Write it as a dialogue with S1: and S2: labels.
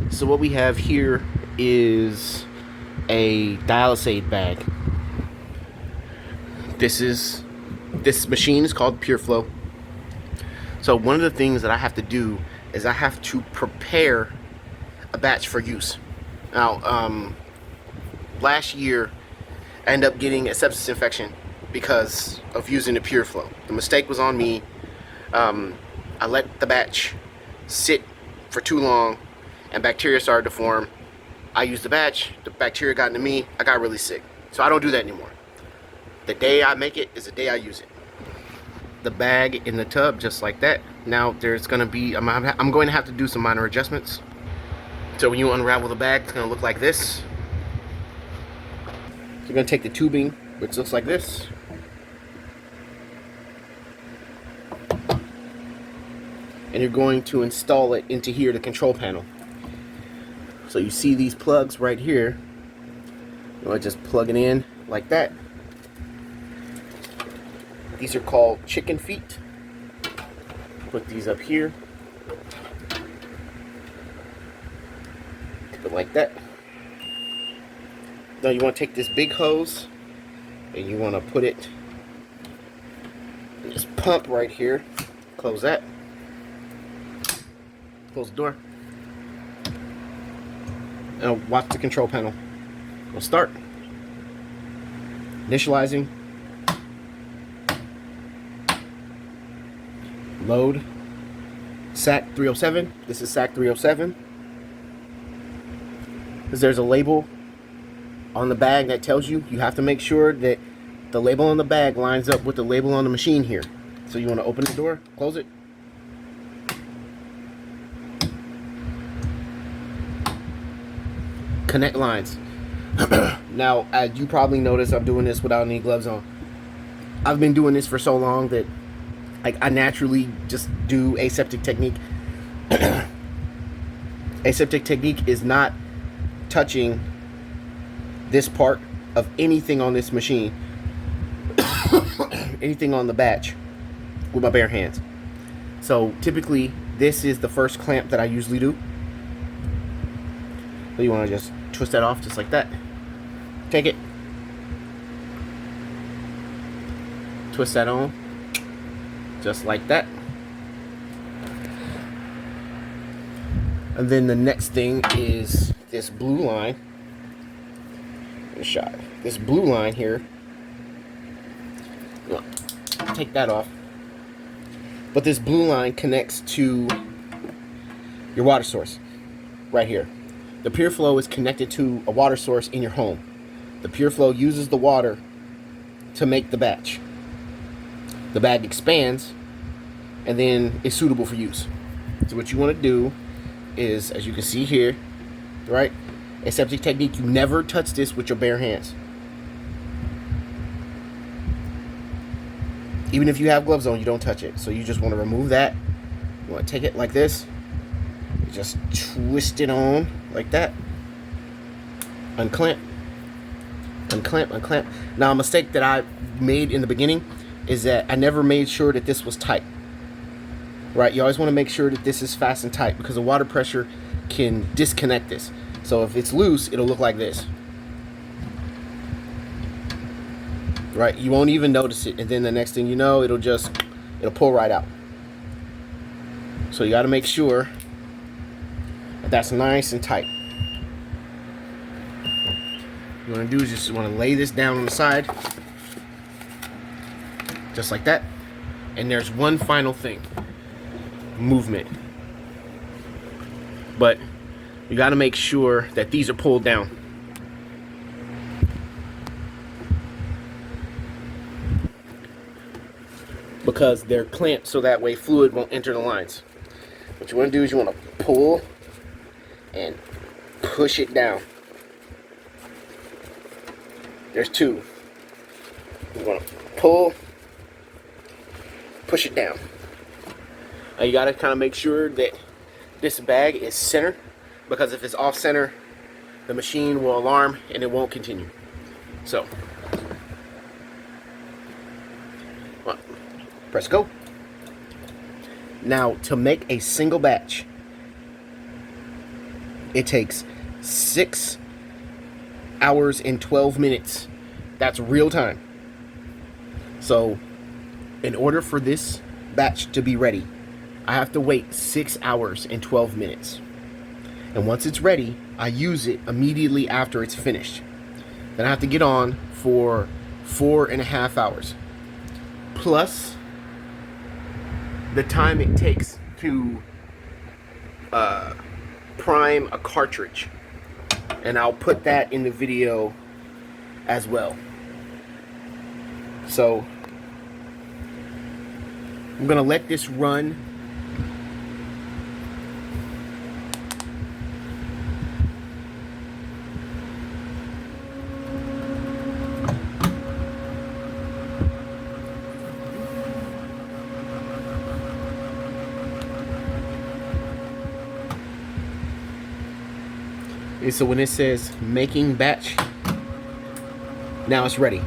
S1: So what we have here is a dialysate bag. This machine is called PureFlow. So one of the things that I have to do is I have to prepare a batch for use. Now, last year I ended up getting a sepsis infection because of using the PureFlow. The mistake was on me. I let the batch sit for too long and bacteria started to form. I used the batch, the bacteria got into me, I got really sick. So I don't do that anymore. The day I make it is the day I use it. The bag in the tub, just like that. Now there's gonna be, I'm going to have to do some minor adjustments. So when you unravel the bag, it's gonna look like this. So you're gonna take the tubing, which looks like this. And you're going to install it into here, the control panel. So you see these plugs right here. You want to just plug it in like that. These are called chicken feet. Put these up here. Keep it like that. Now you want to take this big hose and you want to put it in this pump right here. Close that. Close the door. Now watch the control panel. We'll start. Initializing. Load. SAC 307. This is SAC 307. Because there's a label on the bag that tells you have to make sure that the label on the bag lines up with the label on the machine here. So you want to open the door, close it. Connect lines. Now, as you probably noticed, I'm doing this without any gloves on. I've been doing this for so long that I naturally just do aseptic technique. Aseptic technique is not touching this part of anything on this machine, anything on the batch, with my bare hands. So typically, this is the first clamp that I usually do. So you want to just twist that off just like that. Take it. Twist that on. Just like that. And then the next thing is this blue line. In a shot. This blue line here. Take that off. But this blue line connects to your water source. Right here. The PureFlow is connected to a water source in your home. The PureFlow uses the water to make the batch. The bag expands and then is suitable for use. So what you want to do is, as you can see here, right? Aseptic technique, you never touch this with your bare hands. Even if you have gloves on, you don't touch it. So you just want to remove that. You want to take it like this. You just twist it on like that. Unclamp. Unclamp, unclamp. Now, a mistake that I made in the beginning is that I never made sure that this was tight. Right? You always want to make sure that this is fast and tight because the water pressure can disconnect this. So if it's loose, it'll look like this. Right? You won't even notice it. And then the next thing you know, it'll pull right out. So you got to make sure that that's nice and tight. What you want to do is just want to lay this down on the side. Just like that. And there's one final thing. Movement. But you got to make sure that these are pulled down. Because they're clamped so that way fluid won't enter the lines. What you want to do is you want to pull and push it down. There's two. You want to pull, push it down. Now you got to kind of make sure that this bag is center, because if it's off center, the machine will alarm and it won't continue. So, press go. Now, to make a single batch, it takes 6 hours and 12 minutes. That's real time. So in order for this batch to be ready, I have to wait 6 hours and 12 minutes. And once it's ready, I use it immediately after it's finished. Then I have to get on for 4.5 hours. Plus the time it takes to prime a cartridge. And I'll put that in the video as well. So I'm gonna let this run. And so when it says making batch, now it's ready.